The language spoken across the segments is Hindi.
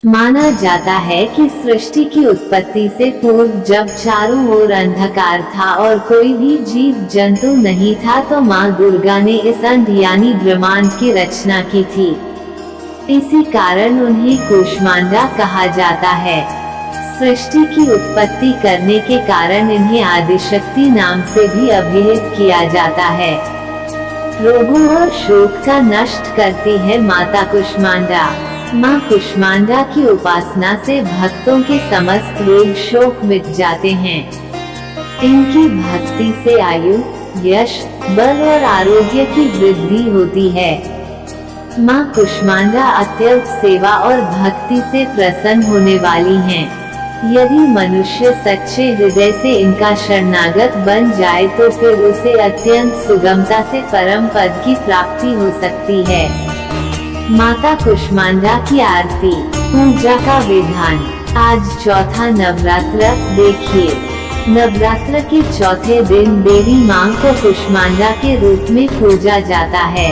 माना जाता है कि सृष्टि की उत्पत्ति से पूर्व जब चारों ओर अंधकार था और कोई भी जीव जंतु नहीं था, तो माँ दुर्गा ने इस अंध यानी ब्रह्मांड की रचना की थी। इसी कारण उन्हें कूष्मांडा कहा जाता है। सृष्टि की उत्पत्ति करने के कारण इन्हें आदिशक्ति नाम से भी अभिहित किया जाता है। रोगों और शोक का नष्ट करती है माता कूष्मांडा। माँ कूष्मांडा की उपासना से भक्तों के समस्त रोग शोक मिट जाते हैं। इनकी भक्ति से आयु, यश, बल और आरोग्य की वृद्धि होती है। माँ कूष्मांडा अत्यल्प सेवा और भक्ति से प्रसन्न होने वाली हैं। यदि मनुष्य सच्चे हृदय से इनका शरणागत बन जाए तो फिर उसे अत्यंत सुगमता से परम पद की प्राप्ति हो सकती है। माता कूष्मांडा की आरती पूजा का विधान। आज चौथा नवरात्र। देखिए, नवरात्र के चौथे दिन देवी मां को कूष्मांडा के रूप में पूजा जाता है।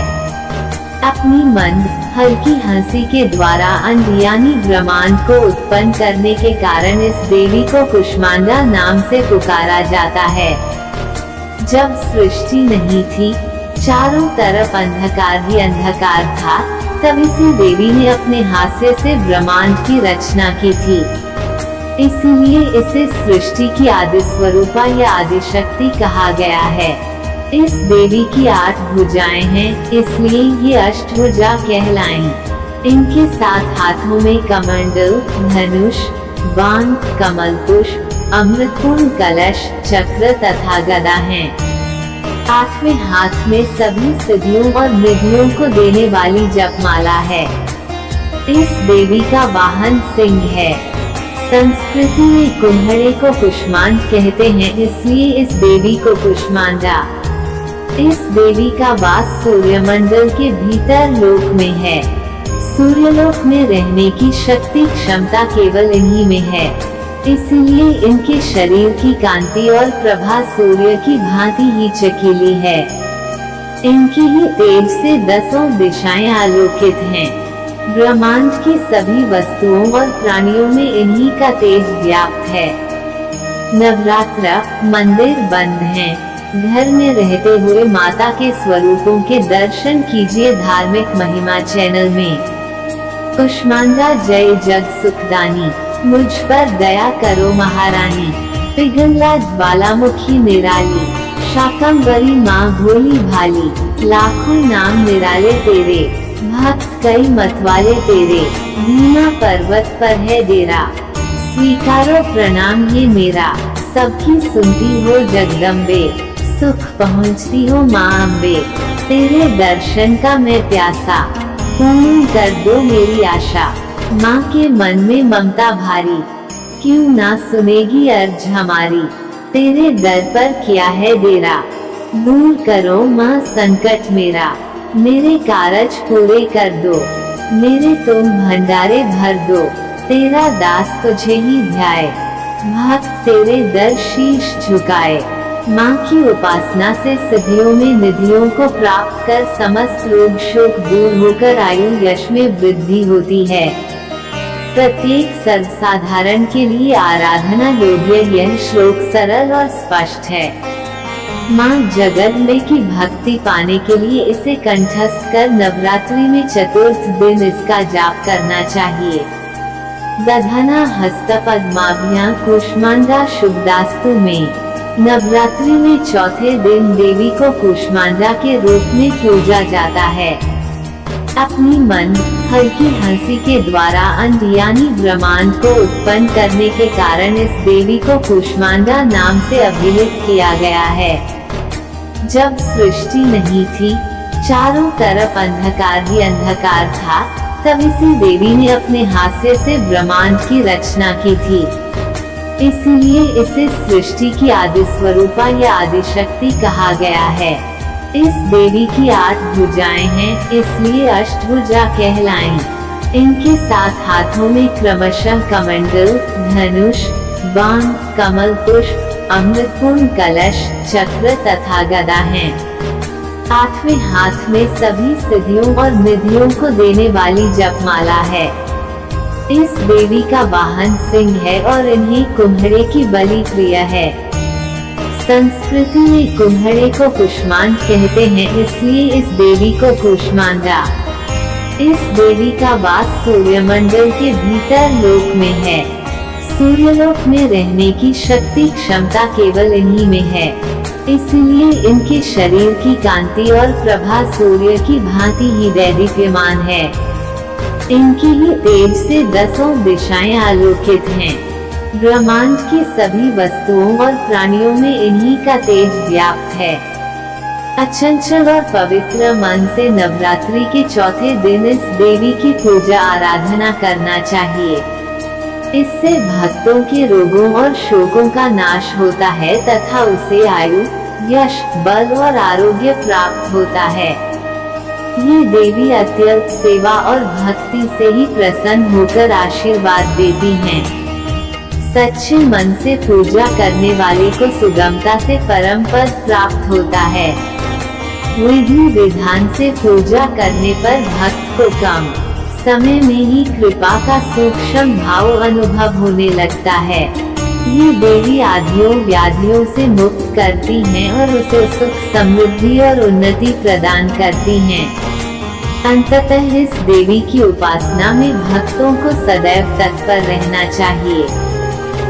अपनी मंद हल्की हंसी के द्वारा अंध यानी ब्रह्मांड को उत्पन्न करने के कारण इस देवी को कूष्मांडा नाम से पुकारा जाता है। जब सृष्टि नहीं थी, चारों तरफ अंधकार ही अंधकार था, तब इसी देवी ने अपने हास्य से ब्रह्मांड की रचना की थी। इसलिए इसे सृष्टि की आदि स्वरूपा या आदिशक्ति कहा गया है। इस देवी की 8 भुजाएं हैं, इसलिए ये अष्टभुजा कहलाएं। इनके 7 हाथों में कमंडल, धनुष, बाण, कमल पुष्प, अमृतपूर्ण कलश, चक्र तथा गदा हैं। 8वें हाथ में सभी सिद्धियों और निधियों को देने वाली जपमाला है। इस देवी का वाहन सिंह है। संस्कृति में कुम्हड़े को कुष्मांड कहते हैं, इसलिए इस देवी को कूष्मांडा। इस देवी का वास सूर्यमंडल के भीतर लोक में है। सूर्यलोक में रहने की शक्ति क्षमता केवल इन्हीं में है। इसलिए इनके शरीर की कांति और प्रभा सूर्य की भांति ही चकीली है। इनकी ही तेज से 10 दिशाएं आलोकित हैं। ब्रह्मांड की सभी वस्तुओं और प्राणियों में इन्हीं का तेज व्याप्त है। नवरात्र मंदिर बंद हैं। घर में रहते हुए माता के स्वरूपों के दर्शन कीजिए धार्मिक महिमा चैनल में। कूष्मांडा जय जग सुखदानी, मुझ पर दया करो महारानी। पिघला ज्वालामुखी निराली, शाकंभरी माँ भोली भाली। लाखों नाम निराले तेरे, भक्त कई मतवाले तेरे। भीमा पर्वत पर है डेरा, स्वीकारो प्रणाम ये मेरा। सबकी सुनती हो जगदम्बे, सुख पहुँचती हो माँ अम्बे। तेरे दर्शन का मैं प्यासा, पूर्ण कर दो मेरी आशा। माँ के मन में ममता भारी, क्यों ना सुनेगी अर्ज हमारी। तेरे दर पर किया है डेरा, दूर करो माँ संकट मेरा। मेरे कारज पूरे कर दो, मेरे तुम भंडारे भर दो। तेरा दास तुझे ही ध्याए, भक्त तेरे दर शीश झुकाए। माँ की उपासना से सिद्धियों में निधियों को प्राप्त कर समस्त रोग शोक दूर होकर आयु यश में वृद्धि होती है। प्रत्येक सर्वसाधारण के लिए आराधना योग्य यह श्लोक सरल और स्पष्ट है। माँ जगदम्बे की भक्ति पाने के लिए इसे कंठस्थ कर नवरात्रि में चतुर्थ दिन इसका जाप करना चाहिए। दधना हस्त पद्माभ्यां कूष्मांडा शुभदास्तु में। नवरात्रि में चौथे दिन देवी को कूष्मांडा के रूप में पूजा जाता है। अपनी मन हल्की हंसी के द्वारा अंध यानी ब्रह्मांड को उत्पन्न करने के कारण इस देवी को कूष्मांडा नाम से अभिहित किया गया है। जब सृष्टि नहीं थी, चारों तरफ अंधकार ही अंधकार था, तब इसी देवी ने अपने हास्य से ब्रह्मांड की रचना की थी। इसलिए इसे सृष्टि की आदि स्वरूपा या आदिशक्ति कहा गया है। इस देवी की 8 भुजाएं हैं, इसलिए अष्टभुजा कहलाएं। इनके 7 हाथों में क्रमशः कमंडल, धनुष, बाण, कमल पुष्प, अमृतपूर्ण कलश, चक्र तथा गदा हैं। 8वें हाथ में सभी सिद्धियों और निधियों को देने वाली जपमाला है। इस देवी का वाहन सिंह है और इन्हें कुम्हड़े की बलि प्रिय है। संस्कृति में कुम्हड़े को कुष्मांड कहते हैं, इसलिए इस देवी को कुष्मांडा। इस देवी का वास सूर्यमंडल के भीतर लोक में है। सूर्यलोक में रहने की शक्ति क्षमता केवल इन्हीं में है, इसलिए इनके शरीर की कांति और प्रभा सूर्य की भांति ही दैदीप्यमान है। इनकी ही तेज से 10 दिशाएं आलोकित हैं। ब्रह्मांड की सभी वस्तुओं और प्राणियों में इन्हीं का तेज व्याप्त है। अचंचल और पवित्र मन से नवरात्रि के चौथे दिन इस देवी की पूजा आराधना करना चाहिए। इससे भक्तों के रोगों और शोकों का नाश होता है तथा उसे आयु, यश, बल और आरोग्य प्राप्त होता है। ये देवी अत्यंत सेवा और भक्ति से ही प्रसन्न होकर आशीर्वाद देती हैं। सच्चे मन से पूजा करने वाले को सुगमता से परम पद प्राप्त होता है। विधि विधान से पूजा करने पर भक्त को कम समय में ही कृपा का सूक्ष्म भाव अनुभव होने लगता है। ये देवी आदियों व्याधियों से मुक्त करती हैं और उसे सुख, समृद्धि और उन्नति प्रदान करती हैं। अंततः इस देवी की उपासना में भक्तों को सदैव तत्पर रहना चाहिए।